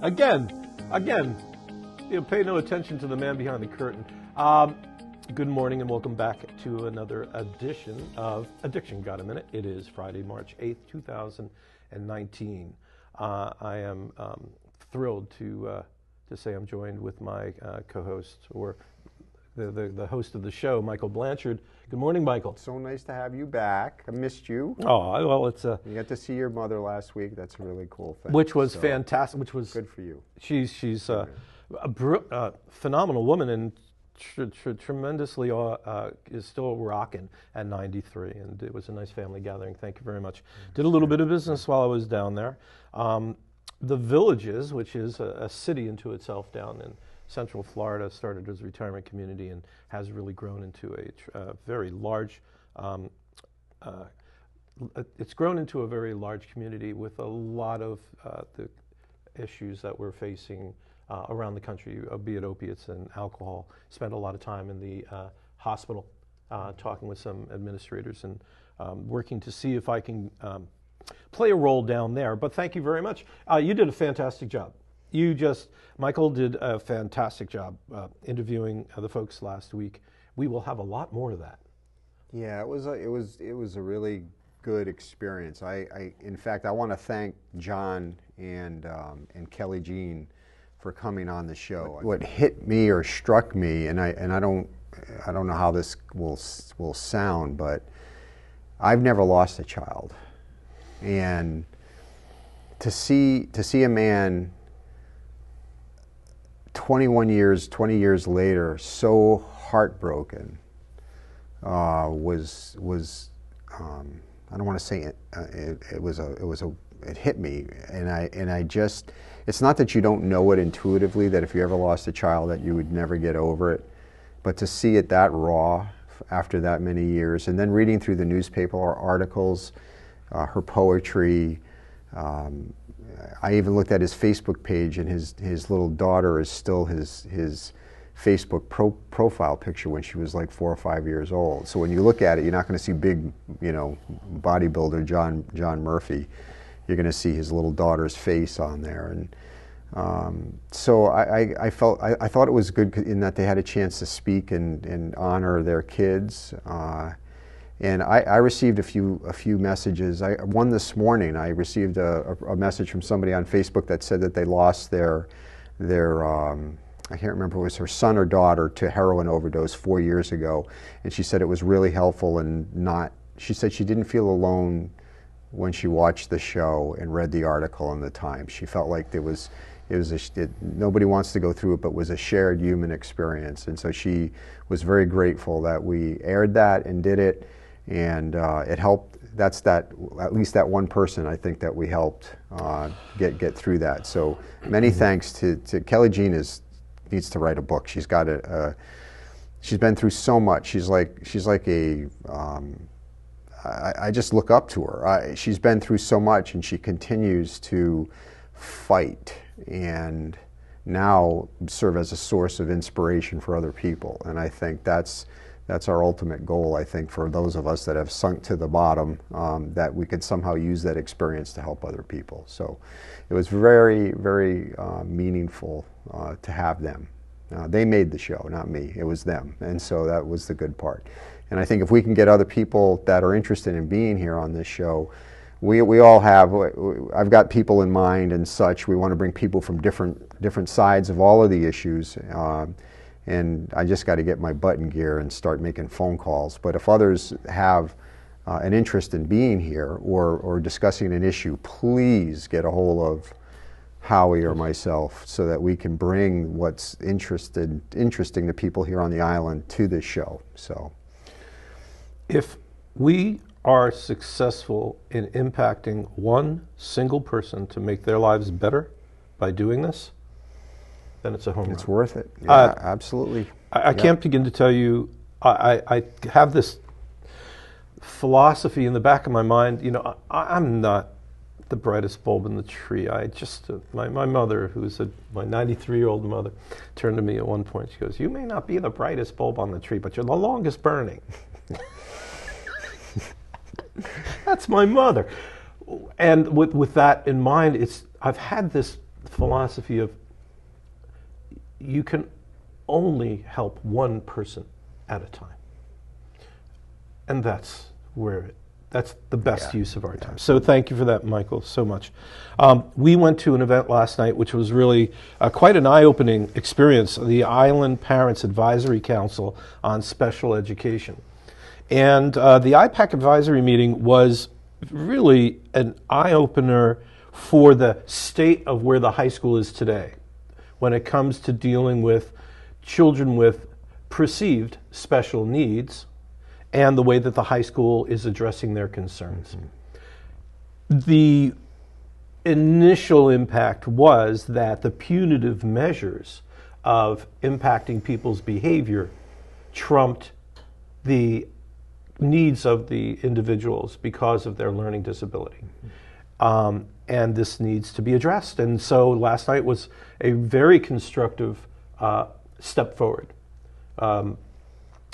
Again, pay no attention to the man behind the curtain. Good morning and welcome back to another edition of Addiction Got a Minute. It is Friday, March 8th, 2019. I am thrilled to say I'm joined with my co-host, or the host of the show, Michael Blanchard. Good morning, Michael. So nice to have you back. I missed you. Oh, well, it's You got to see your mother last week. That's a really cool thing. which was fantastic. Which was good for you. She's a phenomenal woman and tremendously is still rocking at 93. And it was a nice family gathering. Thank you very much. Did a little bit of business while I was down there. The Villages, which is a city into itself down in Central Florida, started as a retirement community and has really grown into a very large. It's grown into a very large community with a lot of the issues that we're facing around the country, be it opiates and alcohol. Spent a lot of time in the hospital talking with some administrators and working to see if I can play a role down there. But thank you very much. You did a fantastic job. Michael did a fantastic job interviewing the folks last week. We will have a lot more of that. Yeah, it was a really good experience. In fact, I want to thank John and Kelly Jean for coming on the show. What hit me or struck me, and I don't know how this will sound, but I've never lost a child, and to see a man 20 years later so heartbroken was I don't want to say it hit me, and I just, it's not that you don't know it intuitively, that if you ever lost a child that you would never get over it, but to see it that raw after that many years, and then reading through the newspaper articles, her poetry. I even looked at his Facebook page, and his little daughter is still his Facebook profile picture when she was like 4 or 5 years old. So when you look at it, you're not going to see big, bodybuilder John Murphy. You're going to see his little daughter's face on there, and so I thought it was good in that they had a chance to speak and honor their kids. And I received a few messages. One this morning, I received a message from somebody on Facebook that said that they lost their I can't remember if it was her son or daughter to heroin overdose 4 years ago, and she said it was really helpful and she said she didn't feel alone when she watched the show and read the article in the Times. She felt like nobody wants to go through it, but was a shared human experience, and so she was very grateful that we aired that and did it. And it helped. At least that one person, I think, that we helped get through that. So many thanks to Kelly Jean. Needs to write a book. She's got she's been through so much. She's like I just look up to her. She's been through so much, and she continues to fight and now serve as a source of inspiration for other people. And I think that's our ultimate goal, I think, for those of us that have sunk to the bottom, that we could somehow use that experience to help other people. So it was very, very meaningful to have them. They made the show, not me. It was them. And so that was the good part. And I think if we can get other people that are interested in being here on this show, we all have, I've got people in mind and such. We want to bring people from different sides of all of the issues. And I just got to get my butt in gear and start making phone calls. But if others have an interest in being here or discussing an issue, please get a hold of Howie or myself so that we can bring what's interesting to people here on the island to this show. So, if we are successful in impacting one single person to make their lives better by doing this, then it's a home run. It's worth it. Yeah, absolutely. I can't begin to tell you, I have this philosophy in the back of my mind. I'm not the brightest bulb in the tree. My mother, who's my 93-year-old mother, turned to me at one point. She goes, "You may not be the brightest bulb on the tree, but you're the longest burning." That's my mother. And with that in mind, I've had this philosophy of you can only help one person at a time. And that's the best use of our time. So thank you for that, Michael, so much. We went to an event last night, which was really quite an eye-opening experience, the Island Parents Advisory Council on Special Education. And the IPAC advisory meeting was really an eye-opener for the state of where the high school is today when it comes to dealing with children with perceived special needs and the way that the high school is addressing their concerns. The initial impact was that the punitive measures of impacting people's behavior trumped the needs of the individuals because of their learning disability. And this needs to be addressed. And so last night was a very constructive step forward.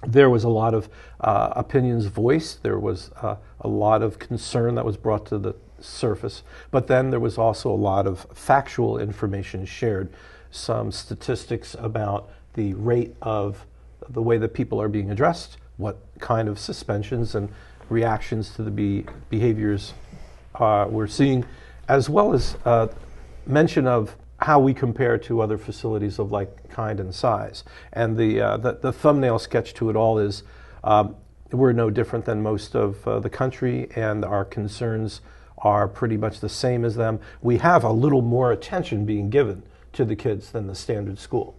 There was a lot of opinions voiced. There was a lot of concern that was brought to the surface. But then there was also a lot of factual information shared, some statistics about the rate of the way that people are being addressed, what kind of suspensions and reactions to the behaviors we're seeing, as well as mention of how we compare to other facilities of like kind and size. And the thumbnail sketch to it all is we're no different than most of the country, and our concerns are pretty much the same as them. We have a little more attention being given to the kids than the standard school.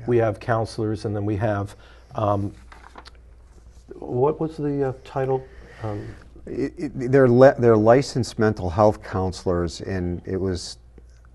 We have counselors, and then we have, what was the title? They're licensed mental health counselors, and it was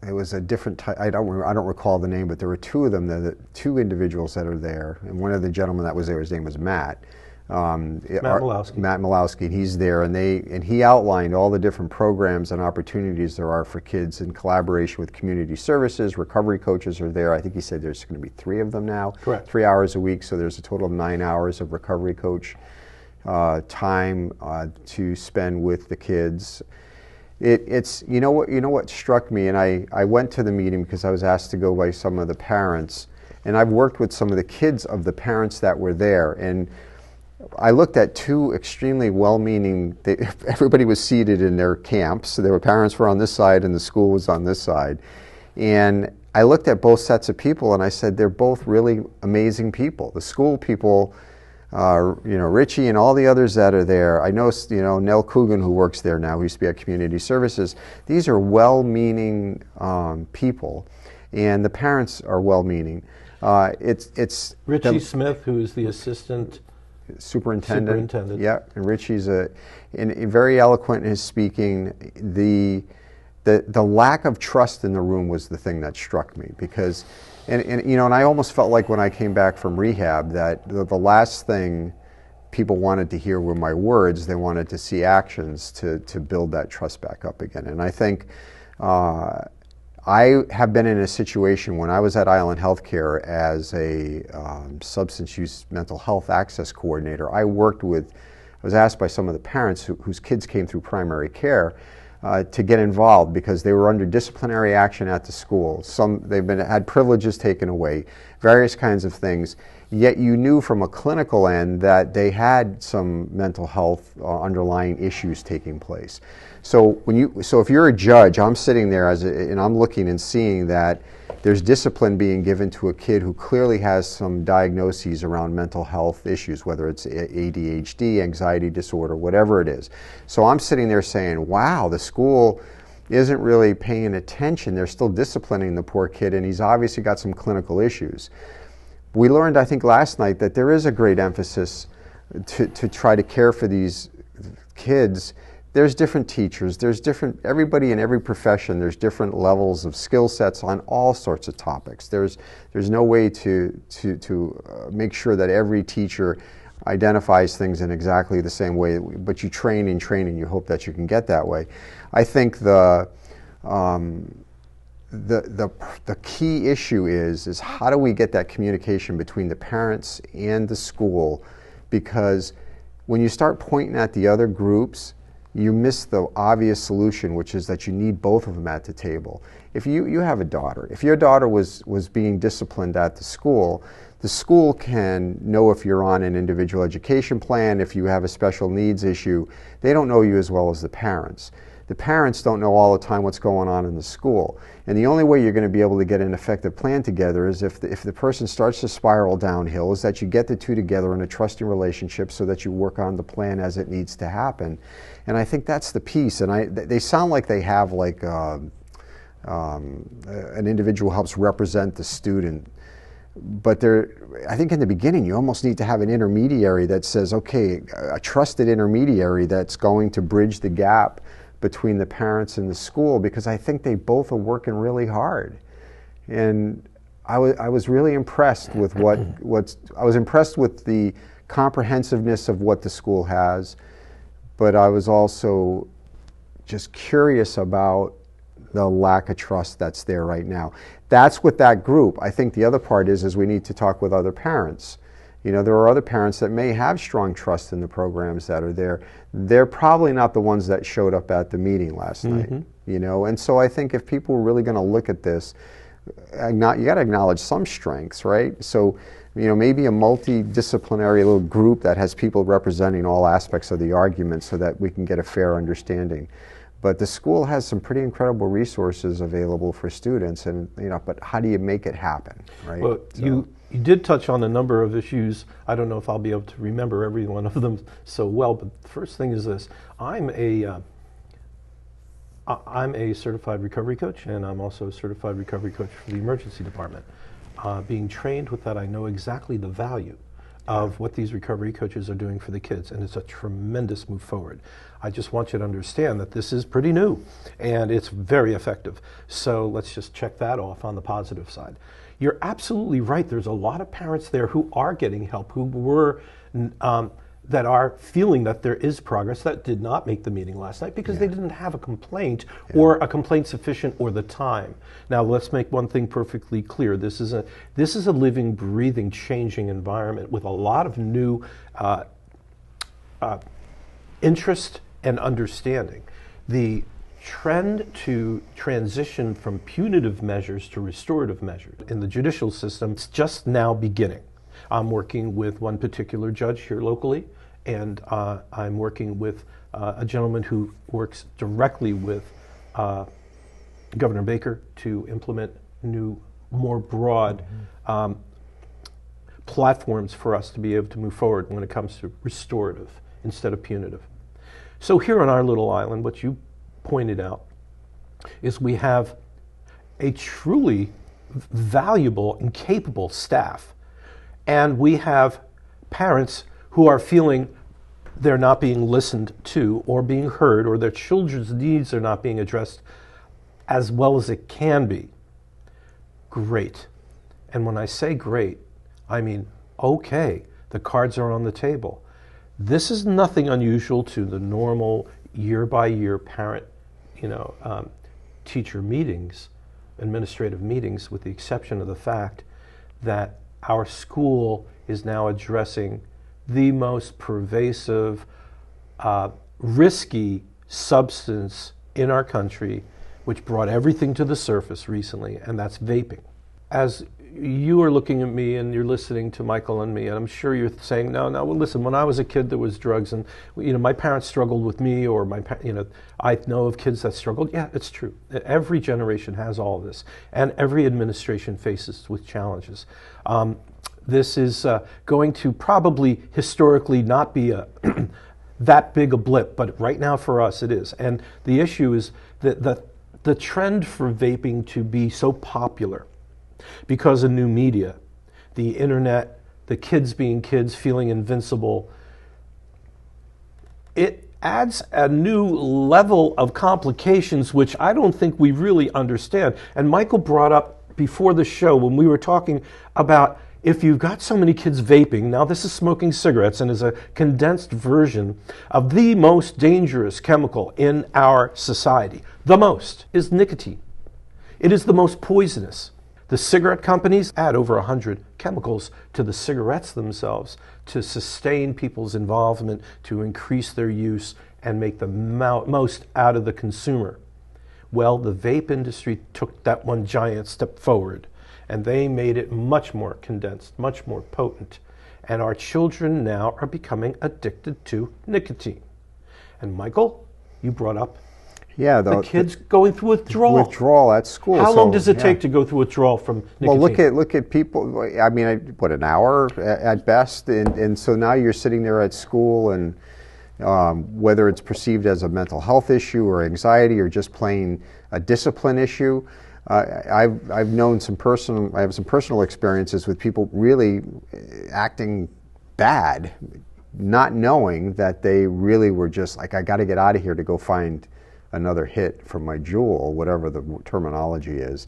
a different type. I don't recall the name, but there were two of them. The two individuals that are there, and one of the gentlemen that was there, his name was Matt. Matt Malowski. And he's there, and he outlined all the different programs and opportunities there are for kids in collaboration with community services. Recovery coaches are there. I think he said there's going to be 3 of them now. Correct. 3 hours a week, so there's a total of 9 hours of recovery coach time to spend with the kids. It's you know what struck me, and I went to the meeting because I was asked to go by some of the parents, and I've worked with some of the kids of the parents that were there, and I looked at 2 extremely well-meaning. Everybody was seated in their camps, so their parents were on this side and the school was on this side, and I looked at both sets of people and I said they're both really amazing people. The school people. Richie and all the others that are there. I know, Nell Coogan, who works there now, who used to be at Community Services. These are well-meaning people, and the parents are well-meaning. It's Richie Smith, who is the assistant superintendent. Yeah, and Richie's very eloquent in his speaking. The lack of trust in the room was the thing that struck me, because. And I almost felt like when I came back from rehab that the last thing people wanted to hear were my words. They wanted to see actions to build that trust back up again. And I think I have been in a situation when I was at Island Healthcare as a substance use mental health access coordinator. I was asked by some of the parents whose kids came through primary care to get involved because they were under disciplinary action at the school. They've had privileges taken away, various kinds of things. Yet you knew from a clinical end that they had some mental health underlying issues taking place. So if you're a judge, I'm sitting there and I'm looking and seeing that there's discipline being given to a kid who clearly has some diagnoses around mental health issues, whether it's ADHD, anxiety disorder, whatever it is. So I'm sitting there saying, wow, the school isn't really paying attention. They're still disciplining the poor kid, and he's obviously got some clinical issues. We learned, I think, last night that there is a great emphasis to try to care for these kids. There's different teachers, everybody in every profession, there's different levels of skill sets on all sorts of topics. There's no way to make sure that every teacher identifies things in exactly the same way, but you train and you hope that you can get that way. I think the key issue is how do we get that communication between the parents and the school, because when you start pointing at the other groups, you miss the obvious solution, which is that you need both of them at the table. If you have a daughter, if your daughter was being disciplined at the school can know if you're on an individual education plan, if you have a special needs issue. They don't know you as well as the parents. The parents don't know all the time what's going on in the school. And the only way you're going to be able to get an effective plan together is if the person starts to spiral downhill, is that you get the two together in a trusting relationship so that you work on the plan as it needs to happen. And I think that's the piece. And they sound like they have like an individual helps represent the student. But I think in the beginning you almost need to have an intermediary that says, okay, a trusted intermediary that's going to bridge the gap between the parents and the school, because I think they both are working really hard. And I was really impressed with I was impressed with the comprehensiveness of what the school has, but I was also just curious about the lack of trust that's there right now. That's with that group. I think the other part is we need to talk with other parents. You know, there are other parents that may have strong trust in the programs that are there. They're probably not the ones that showed up at the meeting last night, you know. And so I think if people are really going to look at this, you got to acknowledge some strengths, right? So, you know, maybe a multidisciplinary little group that has people representing all aspects of the argument so that we can get a fair understanding. But the school has some pretty incredible resources available for students, and you know, but how do you make it happen, right? Well, so you did touch on a number of issues. I don't know if I'll be able to remember every one of them so well, but the first thing is this: I'm a certified recovery coach, and I'm also a certified recovery coach for the emergency department. Being trained with that, I know exactly the value of what these recovery coaches are doing for the kids, and it's a tremendous move forward. I just want you to understand that this is pretty new, and it's very effective. So let's just check that off on the positive side. You're absolutely right. There's a lot of parents there who are getting help, who were that are feeling that there is progress, that did not make the meeting last night because they didn't have a complaint or a complaint sufficient or the time. Now let's make one thing perfectly clear. This is a living, breathing, changing environment with a lot of new interest and understanding. The trend to transition from punitive measures to restorative measures in the judicial system is just now beginning. I'm working with one particular judge here locally, and I'm working with a gentleman who works directly with Governor Baker to implement new, more broad platforms for us to be able to move forward when it comes to restorative instead of punitive. So here on our little island, what you pointed out is we have a truly valuable and capable staff. And we have parents who are feeling they're not being listened to or being heard, or their children's needs are not being addressed as well as it can be. Great. And when I say great, I mean, okay, the cards are on the table. This is nothing unusual to the normal year-by-year parent, teacher meetings, administrative meetings, with the exception of the fact that our school is now addressing the most pervasive, risky substance in our country, which brought everything to the surface recently, and that's vaping. As you are looking at me and you're listening to Michael and me, and I'm sure you're saying, no, well, listen, when I was a kid, there was drugs, and my parents struggled with me, or I know of kids that struggled. Yeah, it's true. Every generation has all of this, and every administration faces with challenges. This is going to probably historically not be that big a blip, but right now for us it is. And the issue is that the trend for vaping to be so popular because of new media, the internet, the kids being kids, feeling invincible, it adds a new level of complications which I don't think we really understand. And Michael brought up before the show when we were talking about, if you've got so many kids vaping, now this is smoking cigarettes and is a condensed version of the most dangerous chemical in our society. The most is nicotine. It is the most poisonous. The cigarette companies add over 100 chemicals to the cigarettes themselves to sustain people's involvement, to increase their use, and make the most out of the consumer. Well, the vape industry took that one giant step forward, and they made it much more condensed, much more potent. And our children now are becoming addicted to nicotine. And Michael, you brought up the kids going through withdrawal. Withdrawal at school. How long does it take to go through withdrawal from nicotine? Well, look at people. I mean, what, an hour at best, and so now you're sitting there at school, and whether it's perceived as a mental health issue or anxiety or just plain a discipline issue. I've known I have some personal experiences with people really acting bad, not knowing that they really were just like, I got to get out of here to go find another hit from my jewel, whatever the terminology is.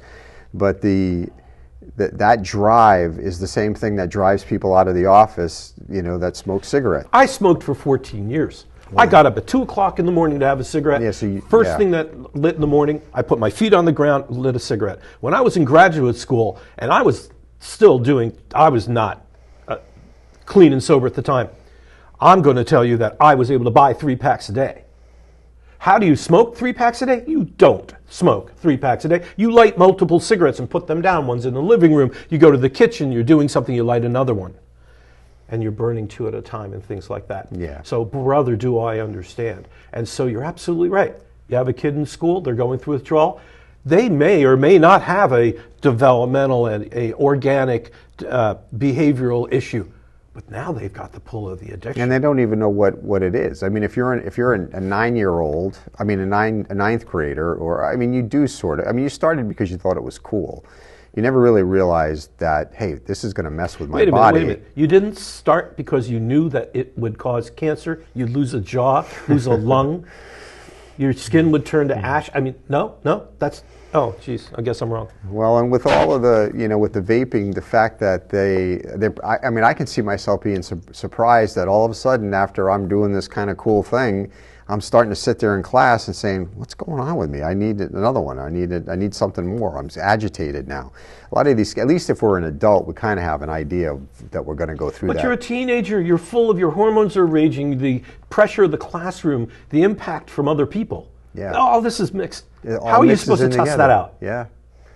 But that drive is the same thing that drives people out of the office, that smoke cigarettes. I smoked for 14 years. I got up at 2 o'clock in the morning to have a cigarette. Yeah, First thing that lit in the morning, I put my feet on the ground, lit a cigarette. When I was in graduate school, and I was not clean and sober at the time, I'm going to tell you that I was able to buy 3 packs a day. How do you smoke 3 packs a day? You don't smoke 3 packs a day. You light multiple cigarettes and put them down. One's in the living room. You go to the kitchen, you're doing something, you light another one. And you're burning 2 at a time and things like that. Yeah. So brother, do I understand. And so you're absolutely right. You have a kid in school, they're going through withdrawal. They may or may not have a developmental and a organic behavioral issue. But now they've got the pull of the addiction. And they don't even know what it is. I mean, if you're a 9-year-old, I mean, a ninth grader, or, I mean, you do sort of, I mean, you started because you thought it was cool. You never really realized that, hey, this is going to mess with my body. Wait a minute. You didn't start because you knew that it would cause cancer. You'd lose a jaw, lose a lung. Your skin would turn to ash. I mean, no, that's, oh, geez, I guess I'm wrong. Well, and with all of the, with the vaping, the fact that I mean, I can see myself being surprised that all of a sudden, after I'm doing this kind of cool thing, I'm starting to sit there in class and saying, what's going on with me? I need another one. I need something more. I'm agitated now. A lot of these, at least if we're an adult, we kind of have an idea that we're going to go through that. But you're a teenager. You're full of, your hormones are raging, the pressure of the classroom, the impact from other people. Yeah. All this is mixed. How are you supposed to test that out? Yeah.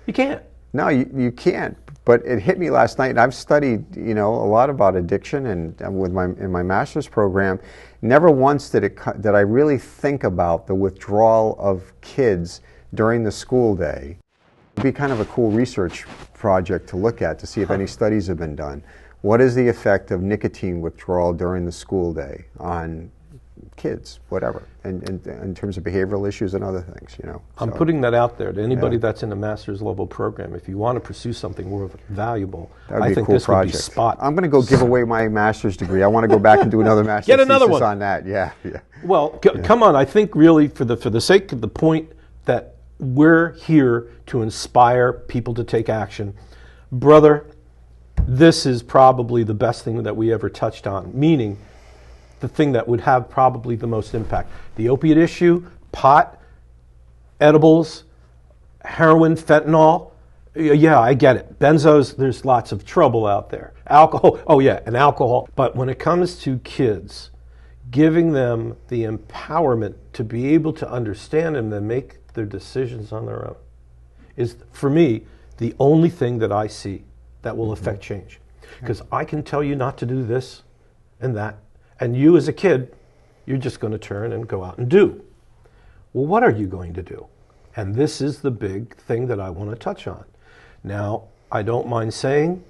You can't. No, you can't. But it hit me last night, and I've studied, a lot about addiction, and in my master's program, never once did I really think about the withdrawal of kids during the school day. It'd be kind of a cool research project to look at to see if any studies have been done. What is the effect of nicotine withdrawal during the school day on kids, whatever, and in terms of behavioral issues and other things, I'm putting that out there to anybody that's in a master's level program. If you want to pursue something more valuable, I think this would be spot. I'm going to go give away my master's degree. I want to go back and do another master's Get another thesis one on that. Yeah. Well, come on. I think really for the sake of the point that we're here to inspire people to take action, brother, this is probably the best thing that we ever touched on, meaning the thing that would have probably the most impact. The opiate issue, pot, edibles, heroin, fentanyl. Yeah, I get it. Benzos, there's lots of trouble out there. Alcohol, and alcohol. But when it comes to kids, giving them the empowerment to be able to understand and then make their decisions on their own is, for me, the only thing that I see that will affect change. Because I can tell you not to do this and that. And you as a kid, you're just going to turn and go out and do. Well, what are you going to do? And this is the big thing that I want to touch on. Now, I don't mind saying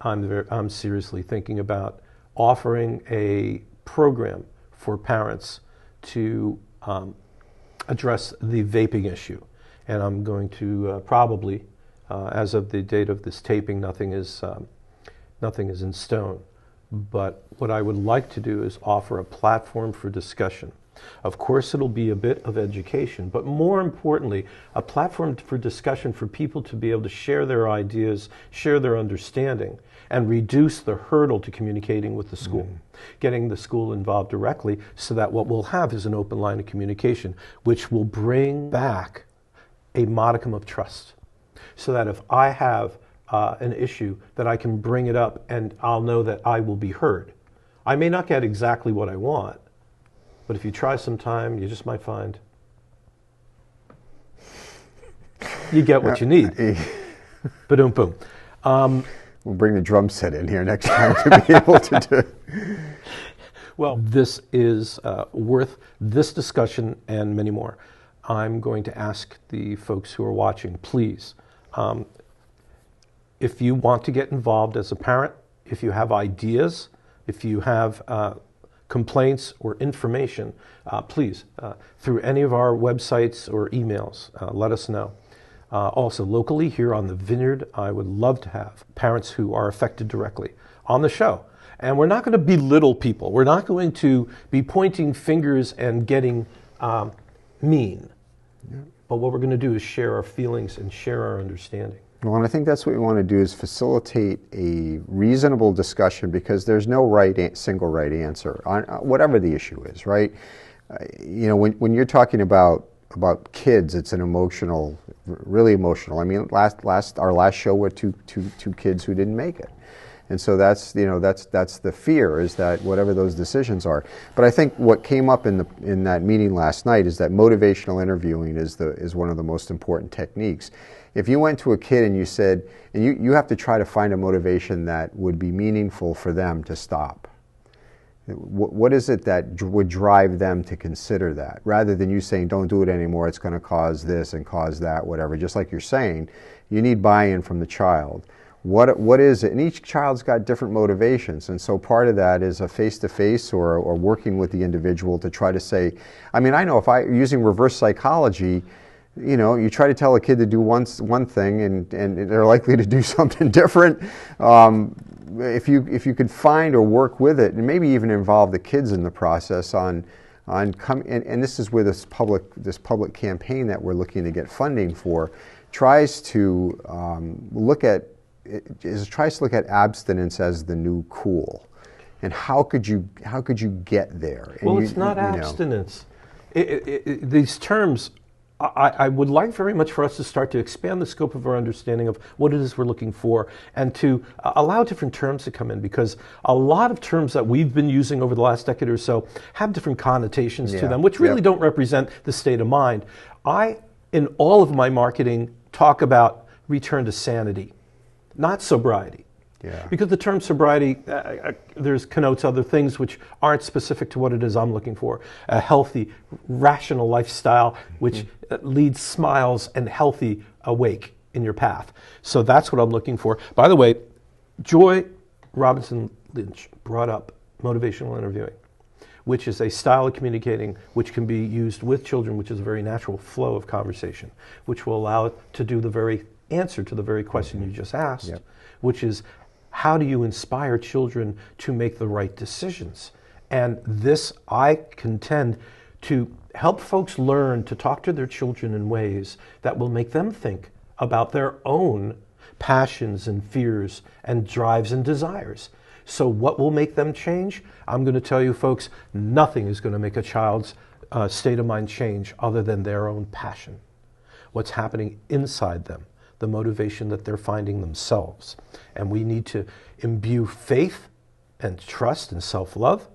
I'm seriously thinking about offering a program for parents to address the vaping issue. And I'm going to probably, as of the date of this taping, nothing is in stone. But what I would like to do is offer a platform for discussion. Of course, it'll be a bit of education, but more importantly, a platform for discussion for people to be able to share their ideas, share their understanding, and reduce the hurdle to communicating with the school. Getting the school involved directly so that what we'll have is an open line of communication, which will bring back a modicum of trust. So that if I have an issue, that I can bring it up and I'll know that I will be heard. I may not get exactly what I want, But if you try some time, you just might find you get what you need. Ba-doom, boom. We'll bring the drum set in here next time to be able to do. Well, this is worth this discussion and many more. I'm going to ask the folks who are watching, please, if you want to get involved as a parent, if you have ideas, if you have complaints or information, please, through any of our websites or emails, let us know. Also, locally here on the Vineyard, I would love to have parents who are affected directly on the show. And we're not going to belittle people. We're not going to be pointing fingers and getting mean. Yeah. But what we're going to do is share our feelings and share our understanding. Well, and I think that's what we want to do, is facilitate a reasonable discussion, because there's no single right answer on whatever the issue is, right? You know, when you're talking about kids, it's an emotional, really emotional. I mean, our last show were two kids who didn't make it. And so that's the fear, is that whatever those decisions are. But I think what came up in that meeting last night is that motivational interviewing is one of the most important techniques. If you went to a kid and you said, and you have to try to find a motivation that would be meaningful for them to stop. What is it that would drive them to consider that? Rather than you saying, don't do it anymore, it's going to cause this and cause that, whatever. Just like you're saying, you need buy-in from the child. What is it? And each child's got different motivations. And so part of that is a face-to-face or working with the individual to try to say, I mean, I know if using reverse psychology, you know, you try to tell a kid to do one thing and they're likely to do something different. If you could find or work with it, and maybe even involve the kids in the process and this is where this public campaign that we're looking to get funding for tries to look at abstinence as the new cool, and how could you get there? And well, it's not abstinence. These terms, I would like very much for us to start to expand the scope of our understanding of what it is we're looking for, and to allow different terms to come in, because a lot of terms that we've been using over the last decade or so have different connotations to them, which really don't represent the state of mind. I, in all of my marketing, talk about return to sanity, not sobriety. Yeah. Because the term sobriety, connotes other things which aren't specific to what it is I'm looking for. A healthy, rational lifestyle which leads smiles and healthy awake in your path. So that's what I'm looking for. By the way, Joy Robinson Lynch brought up motivational interviewing, which is a style of communicating which can be used with children, which is a very natural flow of conversation, which will allow it to do the very answer to the very question you just asked, which is, how do you inspire children to make the right decisions? And this, I contend, to help folks learn to talk to their children in ways that will make them think about their own passions and fears and drives and desires. So what will make them change? I'm going to tell you folks, nothing is going to make a child's state of mind change other than their own passion. What's happening inside them, the motivation that they're finding themselves. And we need to imbue faith and trust and self-love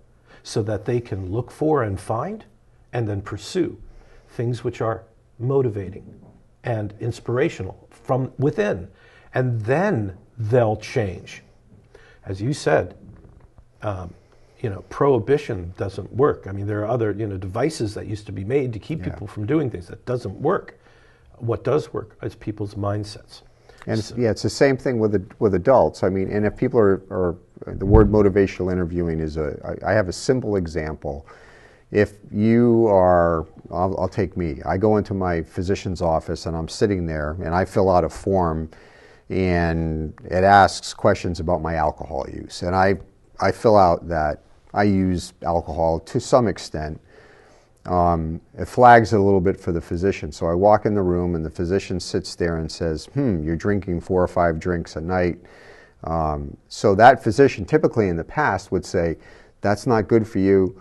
so that they can look for and find and then pursue things which are motivating and inspirational from within. And then they'll change. As you said, prohibition doesn't work. I mean, there are other, devices that used to be made to keep people from doing things. That doesn't work. What does work is people's mindsets. And it's the same thing with adults. I mean, and if people are the word motivational interviewing is I have a simple example. If you are, I'll take me. I go into my physician's office and I'm sitting there and I fill out a form and it asks questions about my alcohol use. And I fill out that I use alcohol to some extent. It flags it a little bit for the physician. So I walk in the room and the physician sits there and says, you're drinking 4 or 5 drinks a night. So that physician typically in the past would say, that's not good for you.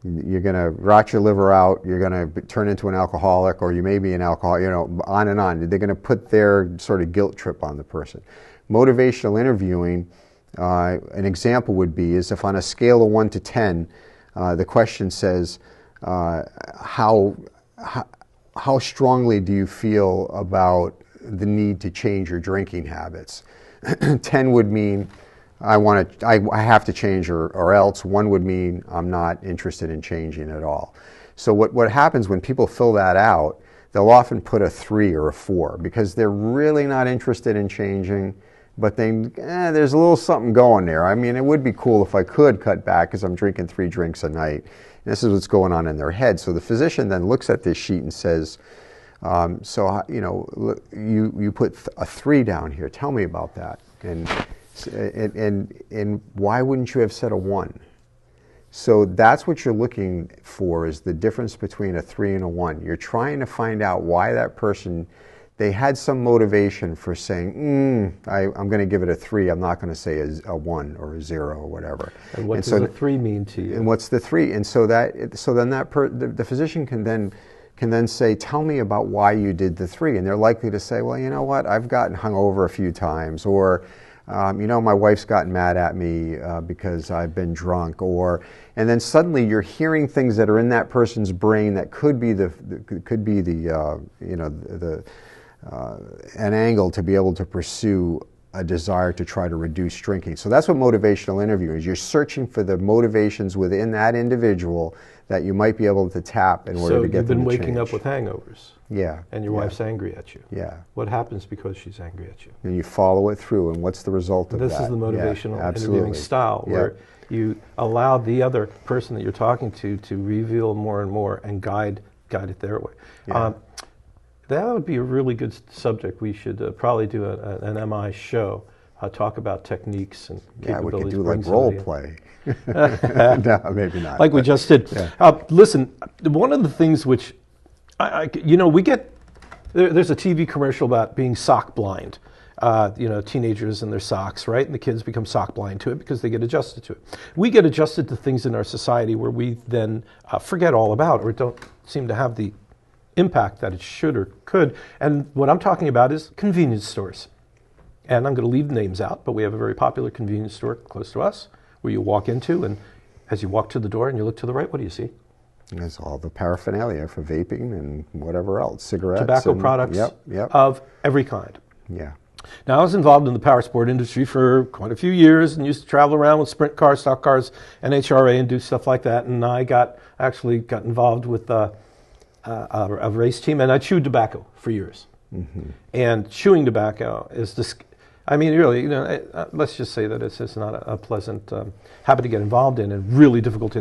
You're going to rot your liver out. You're going to turn into an alcoholic, or you may be an alcoholic, on and on. They're going to put their sort of guilt trip on the person. Motivational interviewing, an example would be is if on a scale of 1 to 10, the question says, how strongly do you feel about the need to change your drinking habits? 10 would mean I have to change or else. 1 would mean I'm not interested in changing at all. So what happens when people fill that out, they'll often put a 3 or a 4 because they're really not interested in changing, but there's a little something going there. I mean, it would be cool if I could cut back because I'm drinking 3 drinks a night. And this is what's going on in their head. So the physician then looks at this sheet and says, so, you know, you put a 3 down here. Tell me about that. And why wouldn't you have said a 1? So that's what you're looking for, is the difference between a 3 and a 1. You're trying to find out why that person, they had some motivation for saying, I'm going to give it a 3. I'm not going to say a 1 or a 0 or whatever. And what does the 3 mean to you? And what's the 3? And so then the physician can then say, tell me about why you did the 3. And they're likely to say, well, you know what, I've gotten hungover a few times, or you know, my wife's gotten mad at me because I've been drunk, and then suddenly you're hearing things that are in that person's brain that could be an angle to be able to pursue a desire to try to reduce drinking. So that's what motivational interviewing is. You're searching for the motivations within that individual that you might be able to tap in order to get them to change. So you've been waking up with hangovers. Yeah. And your wife's angry at you. Yeah. What happens because she's angry at you? And you follow it through, and what's the result of that? This is the motivational interviewing style, where you allow the other person that you're talking to reveal more and more and guide it their way. Yeah. That would be a really good subject. We should probably do an MI show, talk about techniques and capabilities. Yeah, we could do like role play. No, maybe not. Like we just did. Yeah. Listen, one of the things which, we get, there's a TV commercial about being sock blind. Teenagers and their socks, right? And the kids become sock blind to it because they get adjusted to it. We get adjusted to things in our society where we then forget all about, or don't seem to have the impact that it should or could. And what I'm talking about is convenience stores. And I'm going to leave names out, but we have a very popular convenience store close to us where you walk into, and as you walk to the door and you look to the right, what do you see? There's all the paraphernalia for vaping and whatever else, cigarettes. Tobacco products of every kind. Yeah. Now, I was involved in the power sport industry for quite a few years and used to travel around with sprint cars, stock cars, and HRA and do stuff like that. And I actually got involved with a race team, and I chewed tobacco for years. Mm-hmm. And chewing tobacco is really, let's just say that it's not a pleasant habit to get involved in, and really difficult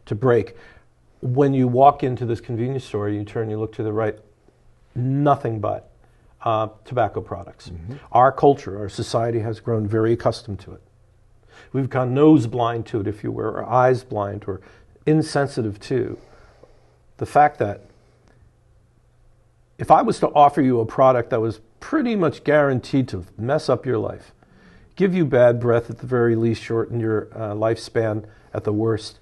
to break. When you walk into this convenience store, you turn, you look to the right, nothing but tobacco products. Mm-hmm. Our culture, our society has grown very accustomed to it. We've gone nose blind to it, if you will, or eyes blind, or insensitive to the fact that if I was to offer you a product that was pretty much guaranteed to mess up your life, give you bad breath at the very least, shorten your lifespan at the worst,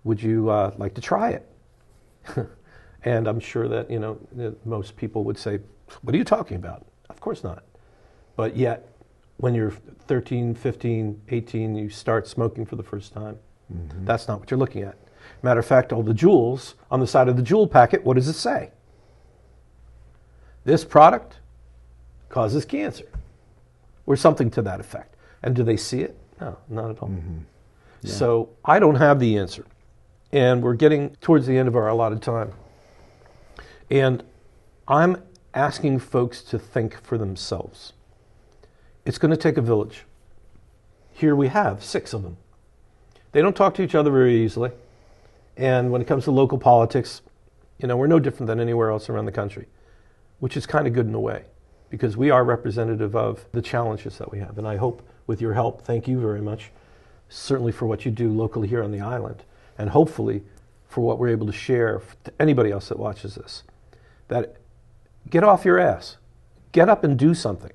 would you like to try it? And I'm sure that most people would say, what are you talking about? Of course not. But yet, when you're 13, 15, 18, you start smoking for the first time. Mm-hmm. That's not what you're looking at. Matter of fact, all the jewels, on the side of the jewel packet, what does it say? This product causes cancer, or something to that effect. And do they see it? No, not at all. Mm-hmm. Yeah. So I don't have the answer. And we're getting towards the end of our allotted time. And I'm asking folks to think for themselves. It's going to take a village. Here we have 6 of them. They don't talk to each other very easily. And when it comes to local politics, we're no different than anywhere else around the country, which is kind of good in a way, because we are representative of the challenges that we have. And I hope with your help, thank you very much, certainly for what you do locally here on the island, and hopefully for what we're able to share to anybody else that watches this, that get off your ass, get up and do something.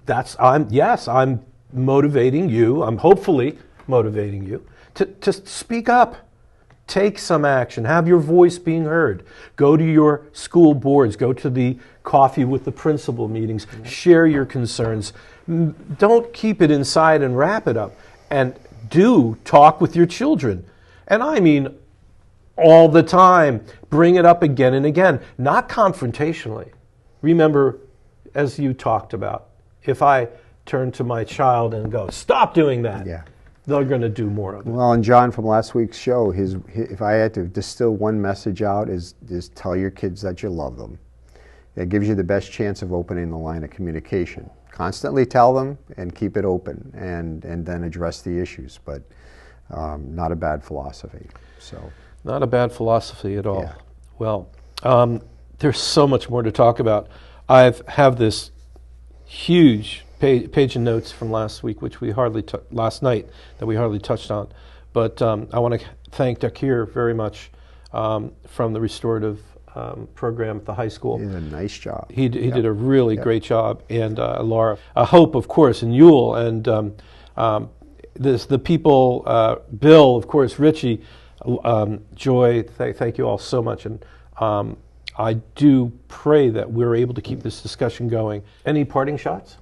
I'm motivating you, I'm hopefully motivating you to speak up. Take some action. Have your voice being heard. Go to your school boards. Go to the coffee with the principal meetings. Mm-hmm. Share your concerns. Don't keep it inside and wrap it up. And do talk with your children. And I mean all the time. Bring it up again and again, not confrontationally. Remember, as you talked about, if I turn to my child and go, stop doing that, they're going to do more of it. Well, and John, from last week's show, if I had to distill one message out, is tell your kids that you love them. It gives you the best chance of opening the line of communication. Constantly tell them and keep it open, and then address the issues, but not a bad philosophy. So, not a bad philosophy at all. Yeah. Well, there's so much more to talk about. I have this huge page of notes from last week, which we hardly last night that we hardly touched on. But I want to thank Dakir very much from the restorative program at the high school. He did a nice job. He did a really great job, and Laura, Hope, of course, and Yule, and the people, Bill, of course, Richie, Joy. Thank you all so much, and I do pray that we're able to keep this discussion going. Any parting shots?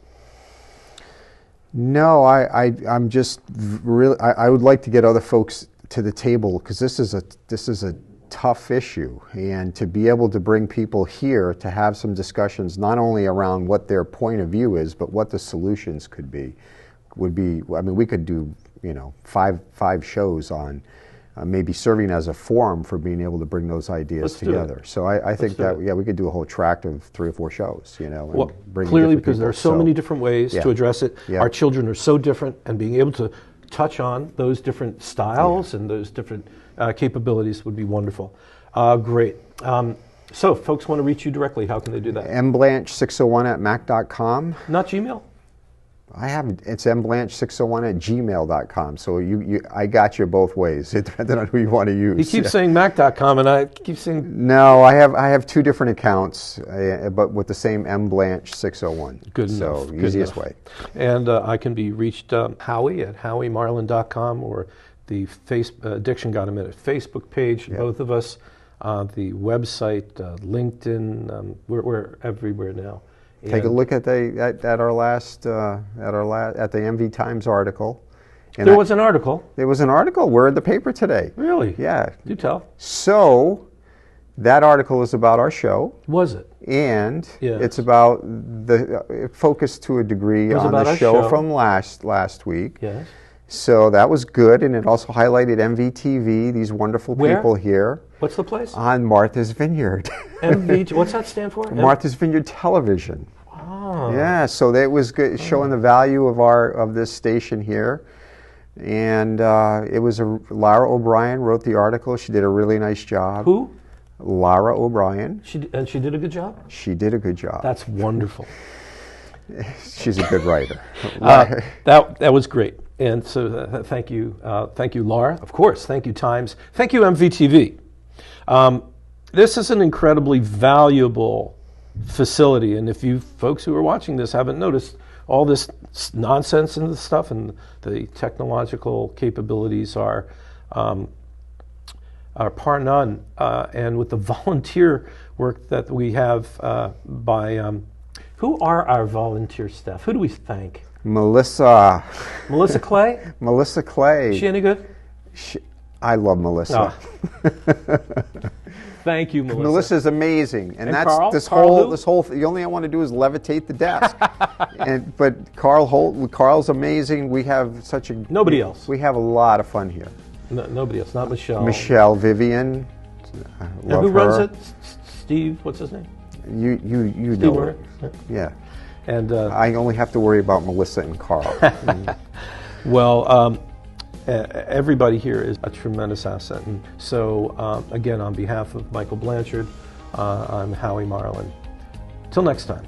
No, I'm just really. I would like to get other folks to the table, because this is a tough issue, and to be able to bring people here to have some discussions, not only around what their point of view is, but what the solutions could be, would be. I mean, we could do, you know, five shows on maybe serving as a forum for being able to bring those ideas together. So I think that we could do a whole tract of 3 or 4 shows, you know. Well, clearly, because there are so many different ways to address it. Our children are so different, and being able to touch on those different styles and those different capabilities would be wonderful. Great. So, folks want to reach you directly. How can they do that? mblanche601@mac.com. Not Gmail? It's mblanche601@gmail.com. So I got you both ways. It depends on who you want to use. He keeps saying mac.com, and I keep saying... No, I have 2 different accounts, but with the same mblanche601. Good enough. So easiest way. And I can be reached Howie at howiemarlin.com, or the Addiction Got a Minute Facebook page. Both of us, the website, LinkedIn. We're everywhere now. Take a look at our last at the MV Times article. And there was an article. There was an article. We're in the paper today. Really? Yeah. Do tell. So that article is about our show. Was it? And it's about the focus to a degree on the show from last week. Yes. So that was good, and it also highlighted MVTV, these wonderful people here. What's the place? On Martha's Vineyard. MV, what's that stand for? Martha's Vineyard Television. Oh. Yeah, so that was good, showing the value of this station here. And it was Lara O'Brien wrote the article. She did a really nice job. Who? Lara O'Brien. She did a good job? She did a good job. That's wonderful. She's a good writer. That was great. And so thank you, Laura. Of course, thank you, Times. Thank you, MVTV. This is an incredibly valuable facility, and if you folks who are watching this haven't noticed, all this nonsense and the stuff and the technological capabilities are par none. And with the volunteer work that we have who are our volunteer staff? Who do we thank? Melissa Clay? Melissa Clay. Is she any good? I love Melissa. Oh. Thank you, Melissa. Melissa's amazing, and that's Carl? this Carl whole. The only thing I want to do is levitate the desk. But Carl's amazing. We have such a nobody else. We have a lot of fun here. No, nobody else. Not Michelle. Michelle, Vivian. Love who runs it? Steve. What's his name? You Steve know Murray? it. Yeah. And I only have to worry about Melissa and Carl. Well, everybody here is a tremendous asset. And so, again, on behalf of Michael Blanchard, I'm Howie Marlin. Till next time.